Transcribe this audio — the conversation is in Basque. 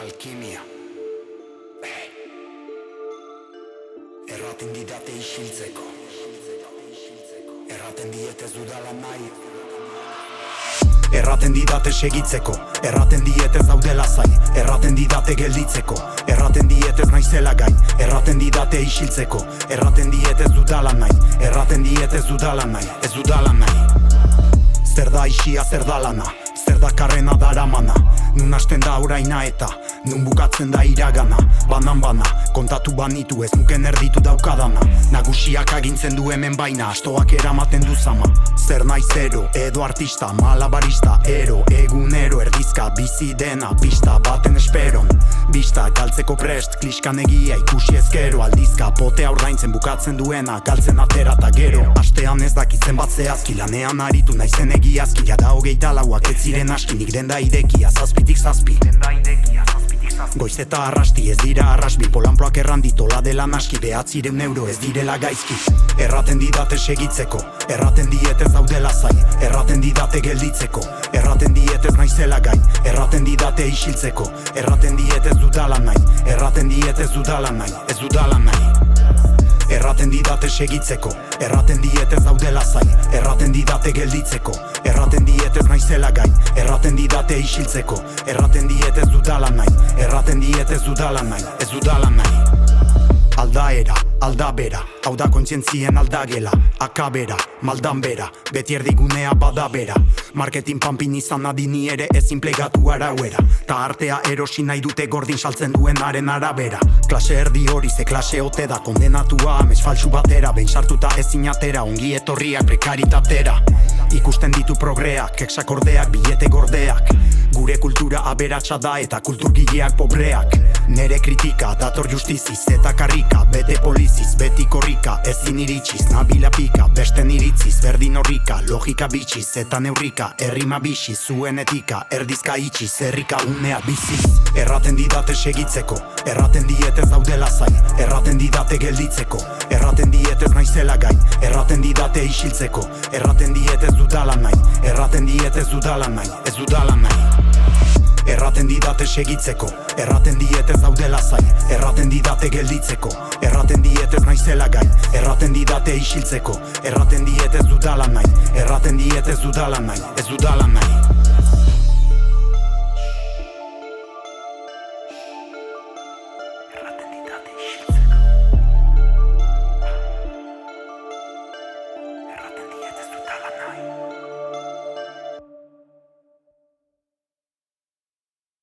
Alkimia. Erraten didate isiltzeko, erraten diet ez dudala nahi. Erraten didate segitzeko, erraten diet ez daudela zai. Erraten didate gelditzeko, erraten diet ez naizela gai. Erraten didate isiltzeko, erraten diet ez dudala nahi. Erraten diet ez dudala nahi, ez dudala nahi. Zer da isia, zer da lana, zer da karrena daramana. Nun hasten da oraina eta nun bukatzen da iragana. Banan-bana, kontatu banitu ez nuken erditu daukadana. Nagusiak agintzen du hemen baina, astoak eramaten du zama. Zer naiz ero, edo artista, malabarista, ero, egunero, erdizka, bizi dena, pista baten esperon. Bista, galtzeko prest, kliskan egia ikusi ezkero. Aldizka, potea ordaintzen bukatzen duena, galtzen atera eta gero. Astean ez dakitzen bat zehazki, lanean aritu naizen egiazki. Jada hogeita lauak ez ziren aski, nik denda idekia, zazpitik zazpi. Goiz eta arrasti ez dira arrasbi, polanploak errandi tola dela naski, 900 € ez direla gaizki. Erraten didate segitzeko, erraten diet ez daudela zai. Erraten didate gelditzeko, erraten diet ez naizela gai. Erraten didate isiltzeko, erraten diet ez dudala nahi. Erraten diet ez dudala nahi, ez dudala nahi. Erraten didate segitzeko, erraten diet ez daudela zai. Erraten didate gelditzeko, erraten diet ez naizela gai. Erraten didate isiltzeko, erraten diet ez dudala nahi. Erraten diet ez dudala nahi, ez dudala nahi. Aldaera, aldabera, hau da kontzientzien aldagela. Akabera, maldan bera, beti erdigunea badabera. Marketing pampin izan adini ere ezin plegatu arauera. Ta artea erosi nahi dute gordin saltzen duenaren arabera. Klase erdi hori ze klase ote da, kondenatua amez faltsu batera. Behin sartuta ezin atera, ongi etorriak prekaritatera. Ikusten ditu progreak, eksakordeak, bilete gordeak. Gure kultura aberatsa da eta kulturgileak pobreak. Nere kritika, dator justiziz eta karrika. Bete poliziz, beti korrika, ezin iritsiz. Nabila pika, besten iritziz, berdin horrika. Logika bitxiz eta neurrika, errima bixiz. Zuen etika, erdizka itxiz, herrika unea biziz. Erraten didate segitzeko, erraten diet ez daudela zai. Erraten didate gelditzeko, erraten diet ez naizela gai. Erraten didate isiltzeko, erraten diet ez dudala nahi. Erraten diet ez dudala nahi, ez dudala nahi. Erraten didate segitzeko, erraten diet ez daudela zai. Erraten didate gelditzeko, erraten diet ez naizela gai. Erraten didate isiltzeko, erraten diet ez dudala nahi. Erraten diet ez dudala nahi, ez dudala nahi.